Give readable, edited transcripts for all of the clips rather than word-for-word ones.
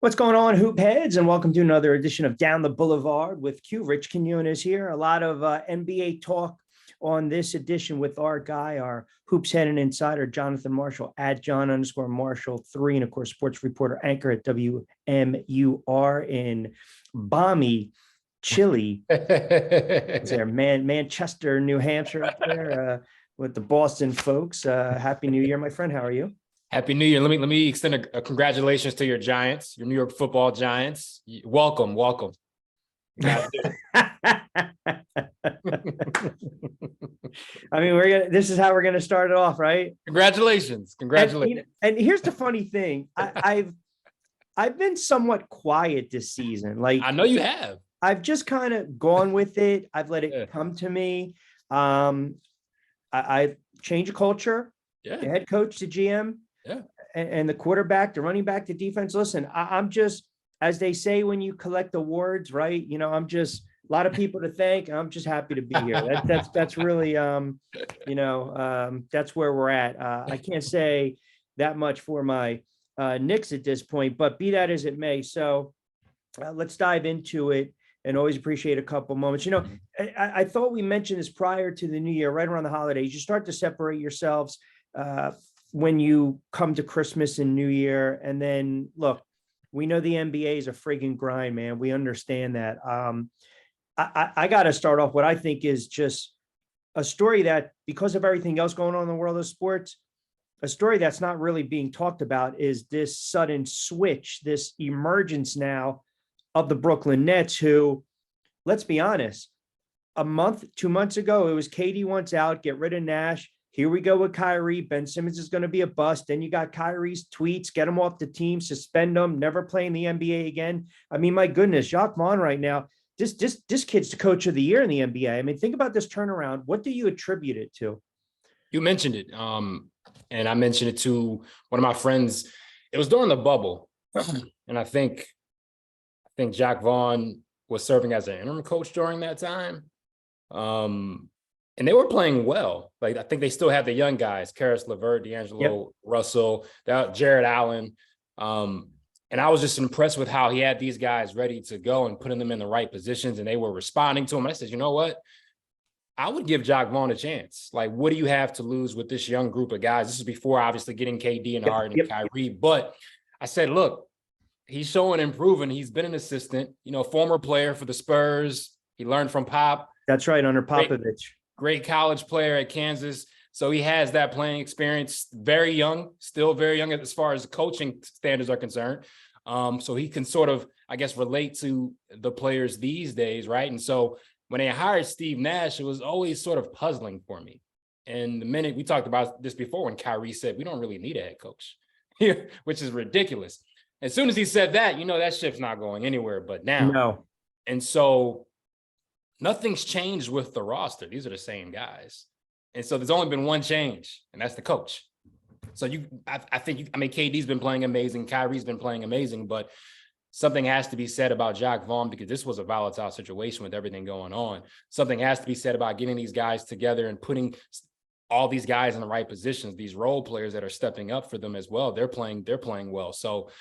What's going on, hoop heads, and welcome to another edition of Down the Boulevard with Q. Rich Quinones here. A lot of NBA talk on this edition with our guy, our hoops head and insider, Jonathan Marshall, at John_Marshall3, and of course, sports reporter anchor at WMUR in balmy, chilly, Manchester, New Hampshire, up there with the Boston folks. Happy New Year, my friend. How are you? Happy New Year. Let me extend a congratulations to your Giants, your New York Football Giants. Welcome. I mean, this is how we're gonna start it off, right? Congratulations. And here's the funny thing. I've been somewhat quiet this season. Like, I know you have. I've just kind of gone with it. I've let it come to me. I changed the culture, the head coach, the GM. Yeah. And the quarterback, the running back, the defense. Listen, I'm just, as they say, when you collect awards, right? You know, I'm just a lot of people to thank. I'm just happy to be here. That's really, that's where we're at. I can't say that much for my Knicks at this point, but be that as it may. So let's dive into it, and always appreciate a couple moments. You know, I thought we mentioned this prior to the new year, right around the holidays. You start to separate yourselves when you come to Christmas and New Year. And then look, we know the NBA is a friggin' grind, man. We understand that. I got to start off what I think is just a story that, because of everything else going on in the world of sports, a story that's not really being talked about is this sudden switch, this emergence now of the Brooklyn Nets, who, let's be honest, a month, 2 months ago, it was KD wants out, get rid of Nash. Here we go with Kyrie. Ben Simmons is going to be a bust. Then you got Kyrie's tweets, get him off the team, suspend him, never play in the NBA again. I mean, my goodness, Jacques Vaughn right now, this kid's the coach of the year in the NBA. I mean, think about this turnaround. What do you attribute it to? You mentioned it. And I mentioned it to one of my friends. It was during the bubble. And I think Jacques Vaughn was serving as an interim coach during that time. And they were playing well. Like, I think they still have the young guys, Karis LeVert, D'Angelo Russell, Jared Allen. And I was just impressed with how he had these guys ready to go and putting them in the right positions, and they were responding to him. And I said, you know what? I would give Jacques Vaughn a chance. Like, what do you have to lose with this young group of guys? This is before obviously getting KD and Harden and Kyrie. But I said, look, he's showing improving. He's been an assistant, former player for the Spurs. He learned from Pop. That's right, under Popovich. Great college player at Kansas. So he has that playing experience, very young, still very young as far as coaching standards are concerned. So he can sort of, I guess, relate to the players these days, right? And so when they hired Steve Nash, it was always sort of puzzling for me. And the minute we talked about this before, when Kyrie said, we don't really need a head coach, which is ridiculous. As soon as he said that, that ship's not going anywhere but now. No. And so nothing's changed with the roster. These are the same guys. And so there's only been one change, and that's the coach. So I think KD's been playing amazing. Kyrie's been playing amazing, but something has to be said about Jacques Vaughn, because this was a volatile situation with everything going on. Something has to be said about getting these guys together and putting all these guys in the right positions, these role players that are stepping up for them as well. They're playing well. So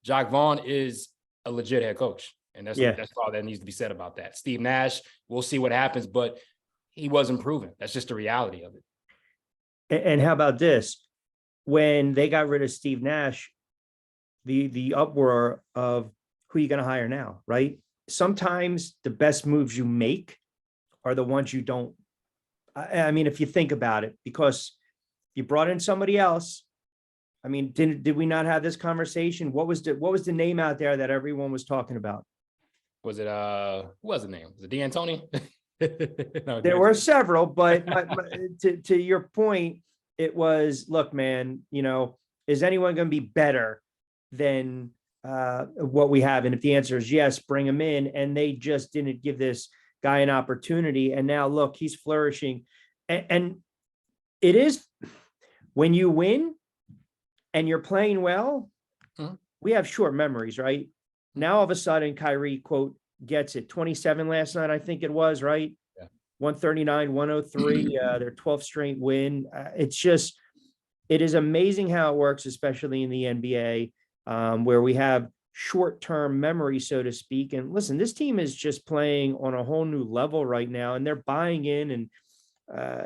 Jacques Vaughn is a legit head coach. And that's all that needs to be said about that. Steve Nash, we'll see what happens, but he wasn't proven. That's just the reality of it. And how about this? When they got rid of Steve Nash, the uproar of who are you going to hire now, right? Sometimes the best moves you make are the ones you don't. I mean, if you think about it, because you brought in somebody else. I mean, did we not have this conversation? What was the name out there that everyone was talking about? Was it who was the name? Was it D'Antoni? No, there were several, but to your point, it was, look, man, is anyone going to be better than what we have? And if the answer is yes, bring him in. And they just didn't give this guy an opportunity. And now look, he's flourishing. And it is, when you win and you're playing well, we have short memories, right? Now, all of a sudden, Kyrie, quote, gets it. 27 last night, I think it was, right? Yeah. 139, 103, their 12th straight win. It is amazing how it works, especially in the NBA, where we have short-term memory, so to speak. And listen, this team is just playing on a whole new level right now, and they're buying in. And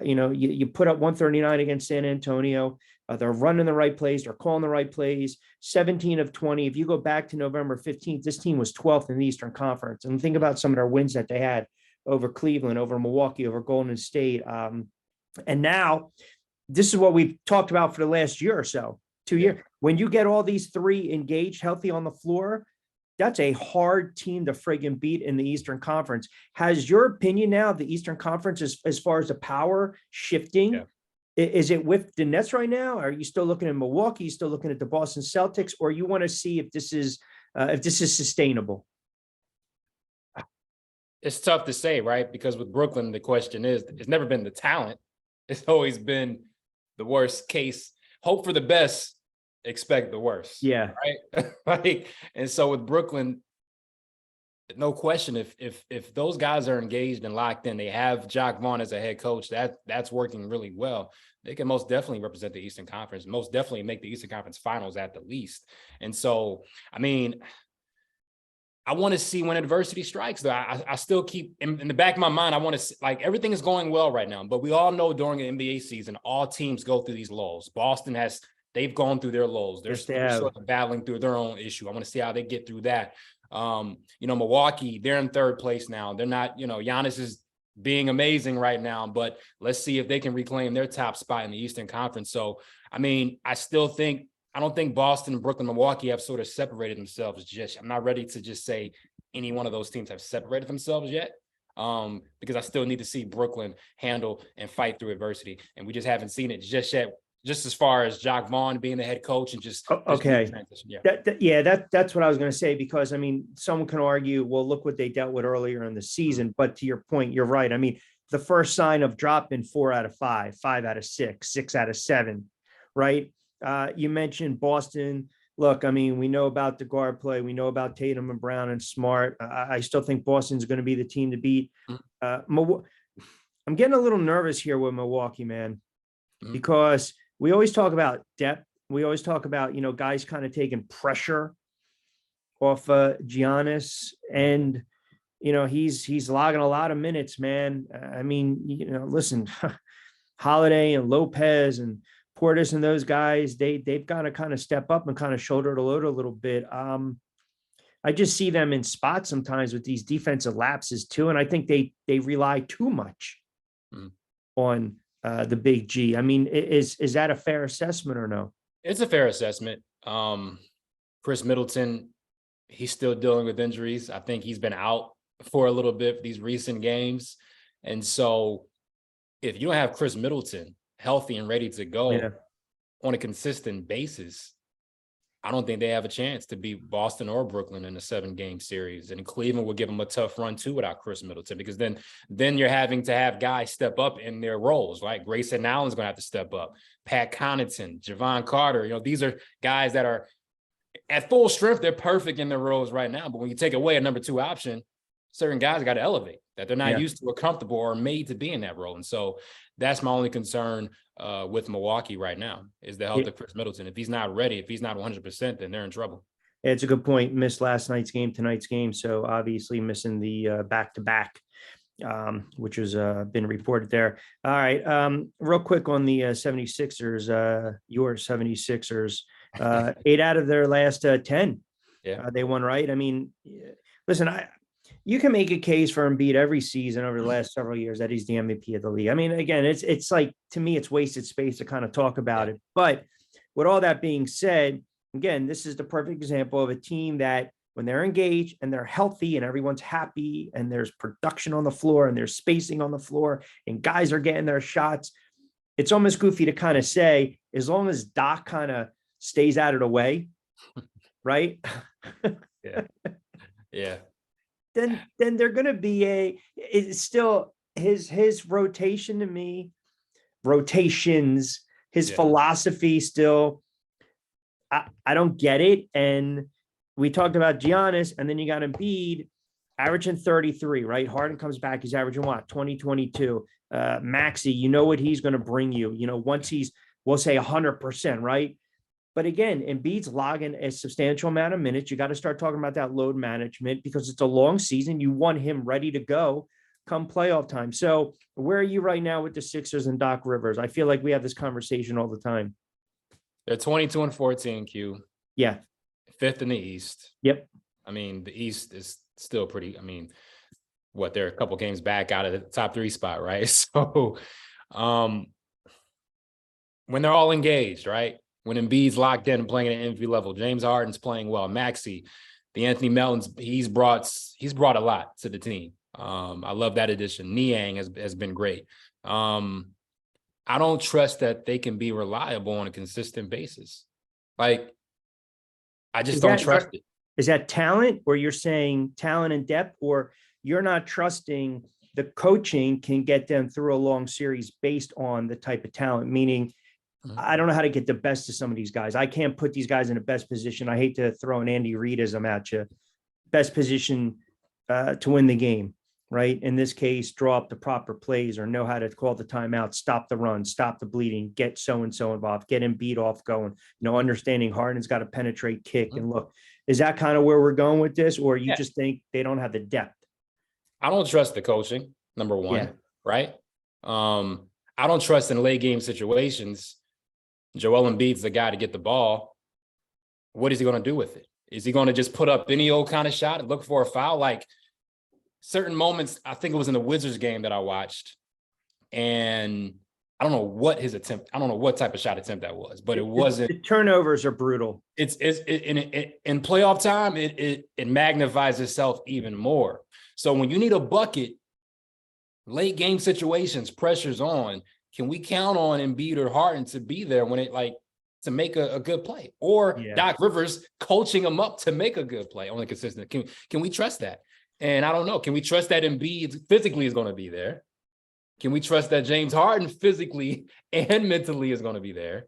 you put up 139 against San Antonio. They're running the right plays. They're calling the right plays. 17 of 20. If you go back to November 15th, this team was 12th in the Eastern Conference. And think about some of their wins that they had over Cleveland, over Milwaukee, over Golden State. And now this is what we've talked about for the last year or so, 2 years. When you get all these three engaged, healthy on the floor, that's a hard team to friggin' beat in the Eastern Conference. Has your opinion now of the Eastern Conference as far as the power shifting? Yeah. Is it with the Nets right now? Are you still looking at Milwaukee? You still looking at the Boston Celtics, or you want to see if this is sustainable? It's tough to say, right? Because with Brooklyn, the question is, it's never been the talent. It's always been the worst case. Hope for the best, expect the worst. Yeah. Right. And so with Brooklyn, no question, if those guys are engaged and locked in, they have Jacque Vaughn as a head coach, that's working really well. They can most definitely represent the Eastern Conference, most definitely make the Eastern Conference Finals at the least. And so, I mean, I want to see when adversity strikes, though. I still keep in the back of my mind, I want to see, like, everything is going well right now, but we all know during an NBA season, all teams go through these lulls. Boston they've gone through their lulls. They're sort of battling through their own issue. I want to see how they get through that. Milwaukee, they're in third place now. They're not, Giannis is being amazing right now, but let's see if they can reclaim their top spot in the Eastern Conference. So, I mean, I don't think Boston, Brooklyn, Milwaukee have sort of separated themselves just. I'm not ready to just say any one of those teams have separated themselves yet, because I still need to see Brooklyn handle and fight through adversity. And we just haven't seen it just yet. Just as far as Jacque Vaughn being the head coach and just okay. Yeah. That's what I was going to say, because I mean, someone can argue, well, look what they dealt with earlier in the season. But to your point, you're right. I mean, the first sign of drop in 4 out of 5, 5 out of 6, 6 out of 7, right? You mentioned Boston. Look, I mean, we know about the guard play. We know about Tatum and Brown and Smart. I still think Boston's going to be the team to beat. I'm getting a little nervous here with Milwaukee, man, because we always talk about depth. We always talk about, guys kind of taking pressure off Giannis, and, he's logging a lot of minutes, man. I mean, listen, Holiday and Lopez and Portis and those guys, they've got to kind of step up and kind of shoulder the load a little bit. I just see them in spots sometimes with these defensive lapses too, and I think they rely too much on the big G. I mean, is that a fair assessment or no? It's a fair assessment. Chris Middleton, he's still dealing with injuries. I think he's been out for a little bit for these recent games. And so if you don't have Chris Middleton healthy and ready to go on a consistent basis, I don't think they have a chance to beat Boston or Brooklyn in a 7-game series. And Cleveland will give them a tough run too without Chris Middleton, because then you're having to have guys step up in their roles, right? Grayson Allen's going to have to step up. Pat Connaughton, Javon Carter, these are guys that are at full strength. They're perfect in their roles right now. But when you take away a number 2 option, certain guys got to elevate that they're not used to or comfortable or made to be in that role. And so that's my only concern with Milwaukee right now, is the health of Chris Middleton. If he's not ready, if he's not 100%, then they're in trouble. It's a good point. Missed last night's game, tonight's game. So obviously missing the back-to-back, which has been reported there. All right. Real quick on the 76ers, your 76ers, 8 out of their last 10. They won, right? I mean, listen, you can make a case for Embiid every season over the last several years that he's the MVP of the league. I mean, again, it's like, to me, it's wasted space to kind of talk about it. But with all that being said, again, this is the perfect example of a team that when they're engaged and they're healthy and everyone's happy and there's production on the floor and there's spacing on the floor and guys are getting their shots, it's almost goofy to kind of say, as long as Doc kind of stays out of the way, right? Yeah. Then they're going to be it's still his rotation to me, rotations, his philosophy still, I don't get it. And we talked about Giannis, and then you got Embiid averaging 33, right? Harden comes back, he's averaging what? 22. Maxey, what he's going to bring you, once he's, we'll say 100%, right? But again, Embiid's logging a substantial amount of minutes. You got to start talking about that load management because it's a long season. You want him ready to go come playoff time. So where are you right now with the Sixers and Doc Rivers? I feel like we have this conversation all the time. They're 22-14, Q. Yeah. 5th in the East. Yep. I mean, the East is still pretty, I mean, they're a couple games back out of the top 3 spot, right? So when they're all engaged, right? When Embiid's locked in and playing at an MVP level, James Harden's playing well, Maxey, the Anthony Meltons, he's brought a lot to the team. I love that addition. Niang has been great. I don't trust that they can be reliable on a consistent basis. Like, I just don't trust it. Is that talent, or you're saying talent and depth, or you're not trusting the coaching can get them through a long series based on the type of talent? Meaning, I don't know how to get the best of some of these guys. I can't put these guys in the best position. I hate to throw an Andy Reidism at you. Best position to win the game, right? In this case, draw up the proper plays or know how to call the timeout, stop the run, stop the bleeding, get so-and-so involved, get Embiid off going, understanding Harden's got to penetrate, kick, and look. Is that kind of where we're going with this? Or you just think they don't have the depth? I don't trust the coaching, number one, right? I don't trust in late game situations. Joel Embiid's the guy to get the ball. What is he going to do with it? Is he going to just put up any old kind of shot and look for a foul? Like, certain moments, I think it was in the Wizards game that I watched, and I don't know what his attempt, I don't know what type of shot attempt that was, but it wasn't. The turnovers are brutal. In playoff time, it magnifies itself even more. So when you need a bucket, late game situations, pressure's on. Can we count on Embiid or Harden to be there when to make a good play, or Doc Rivers coaching them up to make a good play on a consistent? Can we trust that? And I don't know. Can we trust that Embiid physically is going to be there? Can we trust that James Harden physically and mentally is going to be there?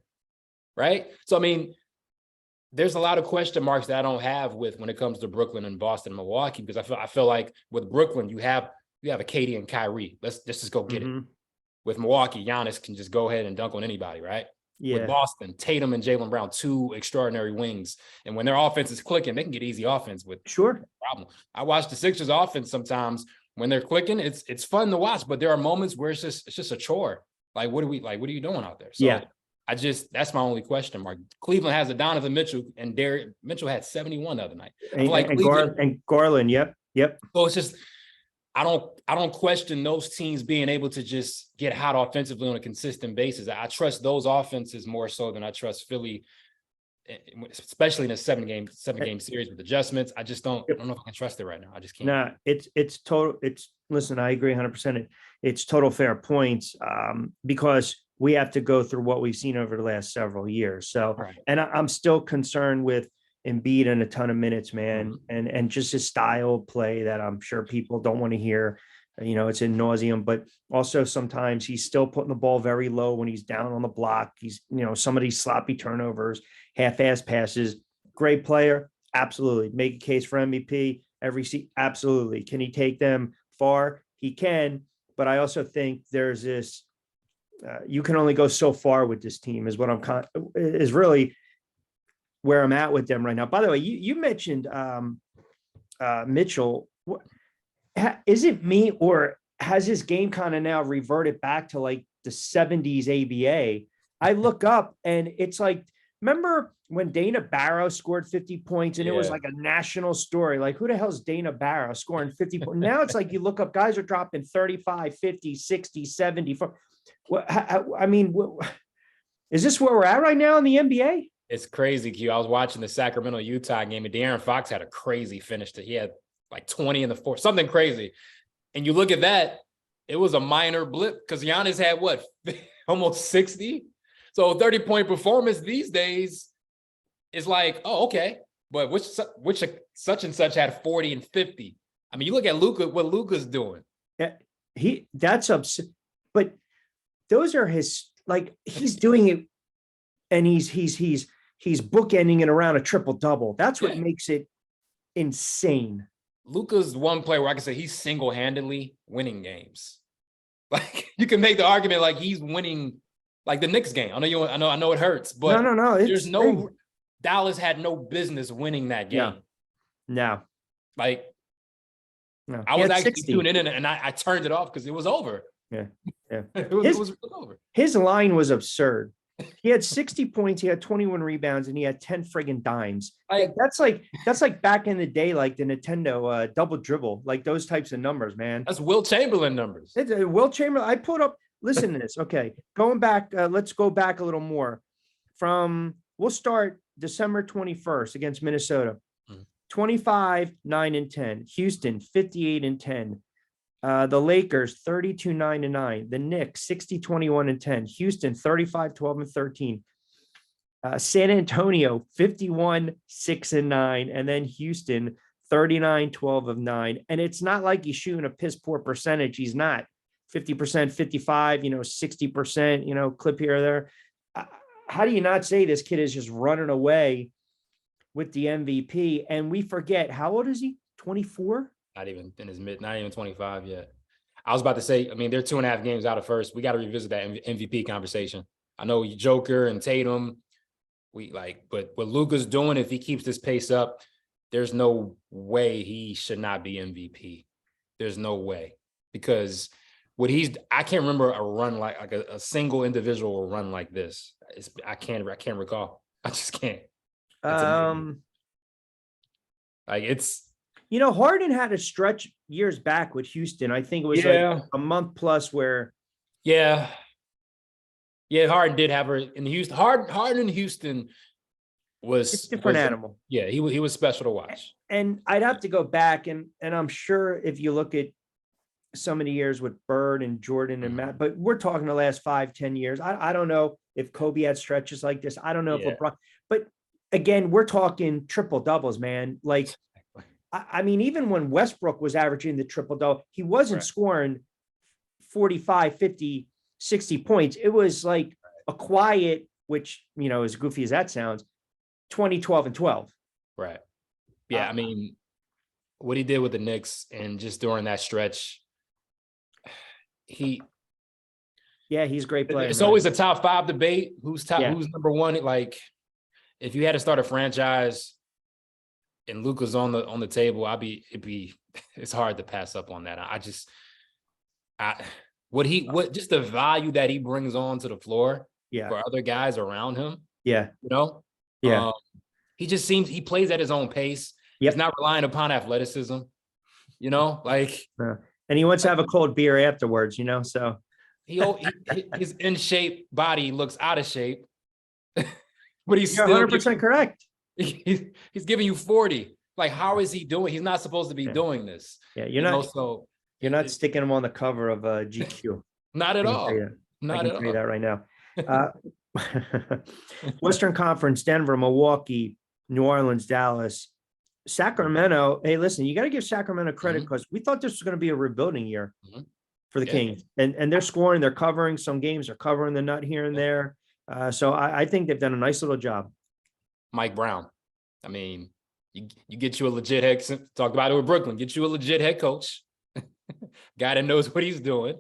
Right. So, I mean, there's a lot of question marks that I don't have when it comes to Brooklyn and Boston and Milwaukee, because I feel like with Brooklyn, you have a Katie and Kyrie. Let's just go get it. With Milwaukee, Giannis can just go ahead and dunk on anybody, right? Yeah. With Boston, Tatum and Jaylen Brown, 2 extraordinary wings. And when their offense is clicking, they can get easy offense with problem. I watch the Sixers offense sometimes. When they're clicking, it's fun to watch, but there are moments where it's just a chore. Like, what are you doing out there? So that's my only question mark. Cleveland has a Donovan Mitchell, and Derek Mitchell had 71 the other night. And Garland, yep. So it's just, I don't question those teams being able to just get hot offensively on a consistent basis. I trust those offenses more so than I trust Philly, especially in a seven game series with adjustments. I just don't know if I can trust it right now. I just can't. Nah, it's total. Listen, I agree 100%. It's total fair points because we have to go through what we've seen over the last several years. So, and I'm still concerned with Embiid and a ton of minutes, man, and just his style of play that I'm sure people don't want to hear. It's in nauseum, but also sometimes he's still putting the ball very low when he's down on the block. He's, some of these sloppy turnovers, half-ass passes. Great player, absolutely. Make a case for MVP every seat, absolutely. Can he take them far? He can, but I also think there's this. You can only go so far with this team, is what is really where I'm at with them right now. By the way, you mentioned Mitchell. Is it me, or has his game kind of now reverted back to like the 70s ABA? I look up and it's like, remember when Dana Barrow scored 50 points and it was like a national story? Like, who the hell is Dana Barrow scoring 50 points? Now it's like you look up, guys are dropping 35, 50, 60, 70. Is this where we're at right now in the NBA? It's crazy, Q. I was watching the Sacramento-Utah game, and De'Aaron Fox had a crazy finish. He had like 20 in the fourth, something crazy. And you look at that, it was a minor blip because Giannis had almost 60. So 30-point performance these days is like, oh, okay. But which such and such had 40 and 50. I mean, you look at Luka, what Luka's doing. Yeah, that's upset. But those are he's doing it, and he's bookending it around a triple-double. That's what makes it insane. Luka's one player where I can say he's single-handedly winning games. Like, you can make the argument like he's winning Like the Knicks game. I know it hurts, but no. there's no Dallas had no business winning that game. No. Like No. I was actually tuning in and I turned it off because it was over. Yeah. it was over. His line was absurd. He had 60 points, he had 21 rebounds, and he had 10 friggin' dimes. That's like back in the day, like the Nintendo double dribble, like those types of numbers, man. That's Will Chamberlain numbers. Will Chamberlain, I put up, listen to this. Okay. Going back, let's go back a little more. We'll start December 21st against Minnesota. 25, 9 and 10. Houston, 58 and 10. The Lakers 32, 9 and 9. The Knicks 60, 21 and 10. Houston 35, 12 and 13. San Antonio 51, 6 and 9. And then Houston 39, 12 of 9. And it's not like he's shooting a piss poor percentage. He's not 50%, 55, 60%, clip here or there. How do you not say this kid is just running away with the MVP? And we forget, how old is he? 24? Not even in his not even 25 yet. I was about to say, I mean, they're 2.5 games out of first. We got to revisit that MVP conversation. I know Joker and Tatum, but what Luka's doing, if he keeps this pace up, there's no way he should not be MVP. There's no way, because I can't remember a run like a single individual run like this. I can't recall. I just can't. Harden had a stretch years back with Houston. I think it was like a month plus where. Yeah, Harden did have her in Houston. Harden in Houston was a different animal. Yeah, he was special to watch. And I'd have to go back and I'm sure if you look at some of the years with Bird and Jordan and Matt, but we're talking the last 5-10 years. I don't know if Kobe had stretches like this. I don't know if LeBron, but again, we're talking triple doubles, man. Like, I mean, even when Westbrook was averaging the triple double, he wasn't scoring 45, 50, 60 points. It was like a quiet, which, as goofy as that sounds, 20, 12, and 12. Right. Yeah. I mean, what he did with the Knicks and just during that stretch, he's a great player. It's always a top 5 debate. Who's number one? Like, if you had to start a franchise and Luka's on the table, it's hard to pass up on that. Just the value that he brings onto the floor for other guys around him. Yeah. He just seems, he plays at his own pace. Yep. He's not relying upon athleticism, and he wants to have a cold beer afterwards, so his in shape body looks out of shape, but he's still 100% correct. He's giving you 40. Like, how is he doing? He's not supposed to be doing this. Yeah, you're not sticking him on the cover of GQ. Not at all. Not at all. I can tell you that right now. Western Conference: Denver, Milwaukee, New Orleans, Dallas, Sacramento. Hey, listen, you got to give Sacramento credit because we thought this was going to be a rebuilding year for the Kings, and they're scoring, they're covering some games, they're covering the nut here and there. So I think they've done a nice little job. Mike Brown. I mean, you get you a legit head. Talked about it with Brooklyn. Get you a legit head coach, guy that knows what he's doing,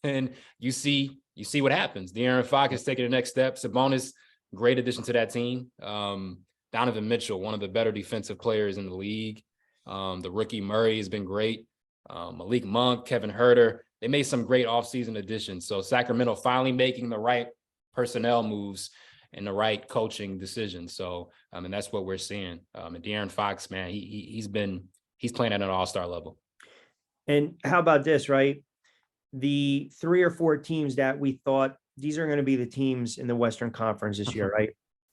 and you see what happens. De'Aaron Fox is taking the next step. Sabonis, great addition to that team. Donovan Mitchell, one of the better defensive players in the league. The rookie Murray has been great. Malik Monk, Kevin Huerter. They made some great offseason additions. So Sacramento finally making the right personnel moves and the right coaching decisions. So, and that's what we're seeing. And De'Aaron Fox, man, he's playing at an all-star level. And how about this, right? The 3 or 4 teams that we thought these are going to be the teams in the Western Conference this year, right?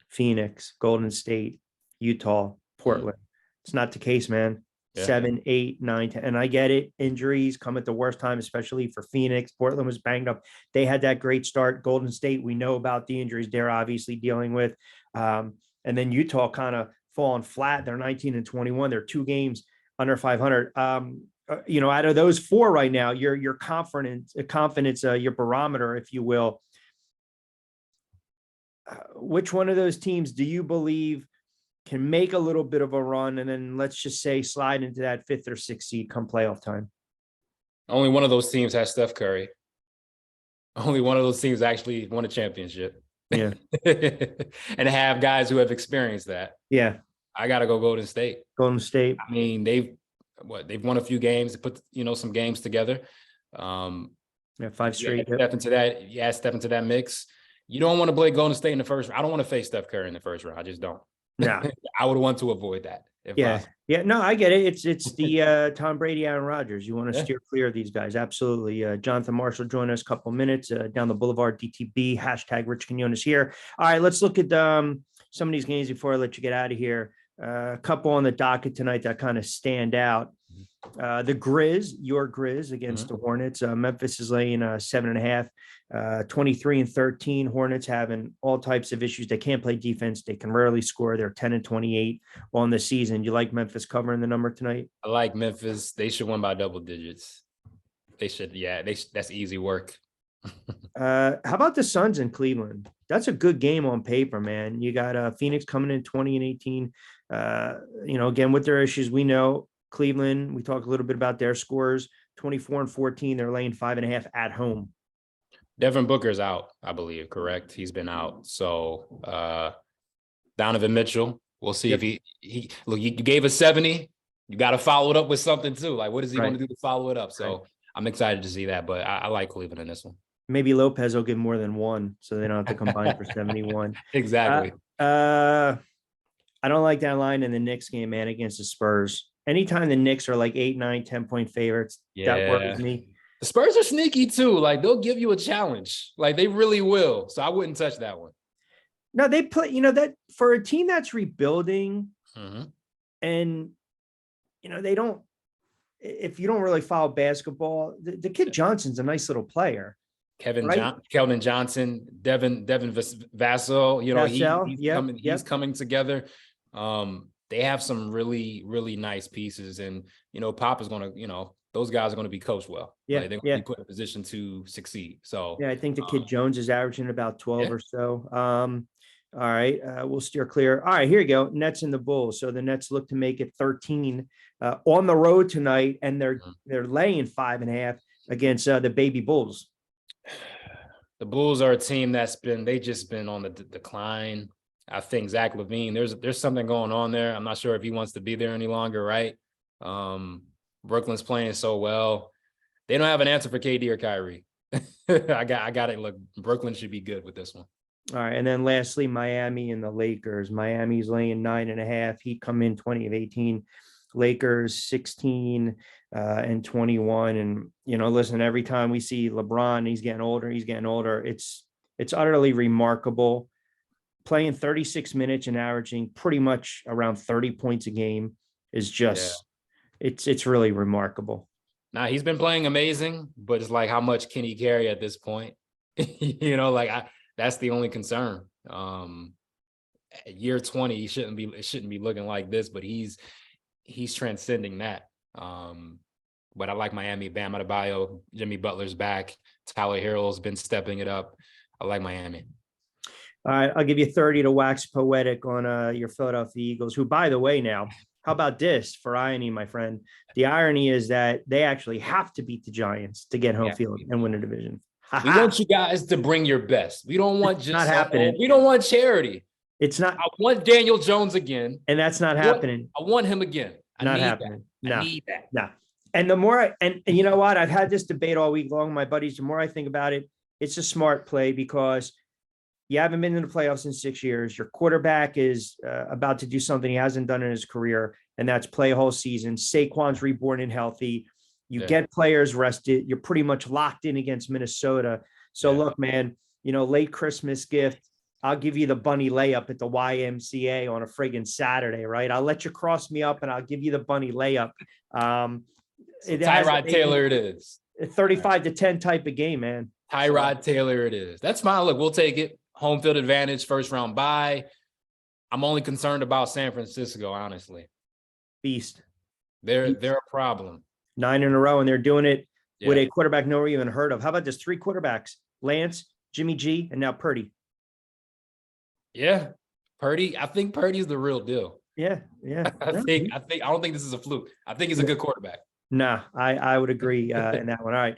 Phoenix, Golden State, Utah, Portland. It's not the case, man. 7, 8, 9, 10. And I get it. Injuries come at the worst time, especially for Phoenix. Portland was banged up. They had that great start. Golden State, we know about the injuries they're obviously dealing with. And then Utah kind of falling flat. They're 19 and 21. They're 2 games under 500. Out of those 4 right now, your confidence, your barometer, if you will. Which one of those teams do you believe can make a little bit of a run and then, let's just say, slide into that 5th or 6th seed come playoff time? Only one of those teams has Steph Curry. Only one of those teams actually won a championship. Yeah. And have guys who have experienced that. Yeah. I got to go Golden State. Golden State. I mean, they've won a few games, put, some games together. Yeah, 5 straight. Yep. Step into that mix. You don't want to play Golden State in the first round. I don't want to face Steph Curry in the first round. I just don't. No. I would want to avoid that. Yeah. Possible. Yeah. No, I get it. It's the Tom Brady, Aaron Rodgers. You want to steer clear of these guys. Absolutely. Jonathan Marshall joined us a couple minutes down the Boulevard DTB, hashtag Rich Quinones here. All right, let's look at some of these games before I let you get out of here. A couple on the docket tonight that kind of stand out. The Grizz, your Grizz against the Hornets. Memphis is laying 7.5, 23-13. Hornets having all types of issues. They can't play defense. They can rarely score. They're 10-28 on the season. You like Memphis covering the number tonight? I like Memphis. They should win by double digits. They should. Yeah, that's easy work. How about the Suns in Cleveland? That's a good game on paper, man. You got Phoenix coming in 20-18. Again, with their issues, we know Cleveland, we talked a little bit about their scores, 24-14. They're laying 5.5 at home. Devin Booker's out, I believe, correct? He's been out. So Donovan Mitchell, we'll see if he look, you gave us 70. You got to follow it up with something too. Like, what is he going to do to follow it up? So I'm excited to see that, but I like Cleveland in this one. Maybe Lopez will give more than one, so they don't have to combine for 71. Exactly. I don't like that line in the Knicks game, man, against the Spurs. Anytime the Knicks are like 8, 9, 10-point favorites, that worries me. The Spurs are sneaky too. Like, they'll give you a challenge. Like, they really will. So I wouldn't touch that one. No, they play, that for a team that's rebuilding and, they don't, if you don't really follow basketball, the kid Johnson's a nice little player. Keldon Johnson, Devin Vassell, he's coming together. They have some really, really nice pieces, and Pop is going to, those guys are going to be coached well. Yeah, they're going to be put in a position to succeed. So I think the kid Jones is averaging about 12 or so. All right, we'll steer clear. All right, here you go. Nets and the Bulls. So the Nets look to make it 13 on the road tonight, and they're laying 5.5 against the baby Bulls. The Bulls are a team they've just been on the decline. I think Zach LaVine, there's something going on there. I'm not sure if he wants to be there any longer, right? Brooklyn's playing so well. They don't have an answer for KD or Kyrie. I got it. Look, Brooklyn should be good with this one. All right, and then lastly, Miami and the Lakers. Miami's laying 9.5. Heat come in 20-18. Lakers 16 and 21. And listen, every time we see LeBron, he's getting older. It's utterly remarkable. Playing 36 minutes and averaging pretty much around 30 points a game is just it's really remarkable. Now, he's been playing amazing, but it's like, how much can he carry at this point? That's the only concern. At year 20, it shouldn't be looking like this, but he's transcending that. But I like Miami. Bam Adebayo, Jimmy Butler's back. Tyler Herro's been stepping it up. I like Miami. All right, I'll give you 30 to wax poetic on your Philadelphia Eagles, who, by the way, now, how about this for irony, my friend? The irony is that they actually have to beat the Giants to get home field and win a division. We want you guys to bring your best. We don't want not happening. We don't want charity. It's not. I want Daniel Jones again. And that's not happening. I want him again. Not happening. No. I need that. No. And the more, and you know what? I've had this debate all week long, my buddies. The more I think about it, it's a smart play because you haven't been in the playoffs in 6 years. Your quarterback is about to do something he hasn't done in his career, and that's play a whole season. Saquon's reborn and healthy. You get players rested. You're pretty much locked in against Minnesota. So look, man, late Christmas gift. I'll give you the bunny layup at the YMCA on a friggin' Saturday, right? I'll let you cross me up and I'll give you the bunny layup. Tyrod Taylor it is. 35-10 type of game, man. Tyrod Taylor it is. That's fine. Look, we'll take it. Home field advantage, first round bye. I'm only concerned about San Francisco, honestly. Beast. They're a problem. 9 in a row, and they're doing it with a quarterback no one even heard of. How about this? 3 quarterbacks: Lance, Jimmy G, and now Purdy. Yeah, Purdy. I think Purdy's the real deal. Yeah. I don't think this is a fluke. I think he's a good quarterback. No, I would agree in that one. All right.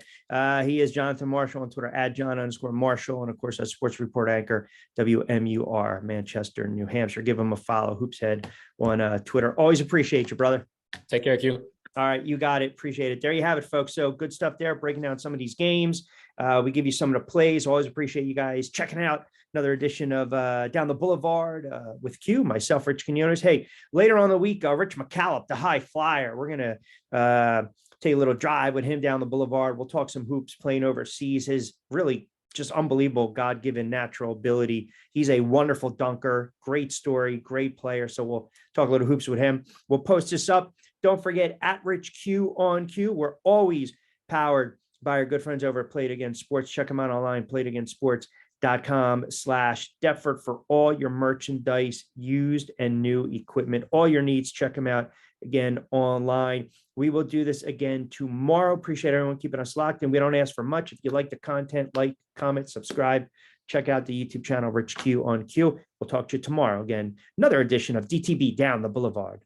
He is Jonathan Marshall on Twitter, @John_Marshall. And of course, a sports report anchor, WMUR, Manchester, New Hampshire. Give him a follow, Hoopshead on Twitter. Always appreciate you, brother. Take care, Q. All right, you got it. Appreciate it. There you have it, folks. So good stuff there, breaking down some of these games. We give you some of the plays. Always appreciate you guys checking out another edition of Down the Boulevard with Q, myself, Rich Quinones. Hey, later on the week, Rich McCallop, the high flyer. We're going to take a little drive with him down the Boulevard. We'll talk some hoops playing overseas. His really just unbelievable God-given natural ability. He's a wonderful dunker, great story, great player. So we'll talk a little hoops with him. We'll post this up. Don't forget @RichQ on Q. We're always powered by our good friends over at Played Against Sports. Check them out online, playedagainstsports.com/Deptford for all your merchandise, used and new equipment, all your needs. Check them out again online. We will do this again tomorrow. Appreciate everyone keeping us locked in. We don't ask for much. If you like the content, like, comment, subscribe. Check out the YouTube channel, Rich Q on Q. We'll talk to you tomorrow again. Another edition of DTB Down the Boulevard.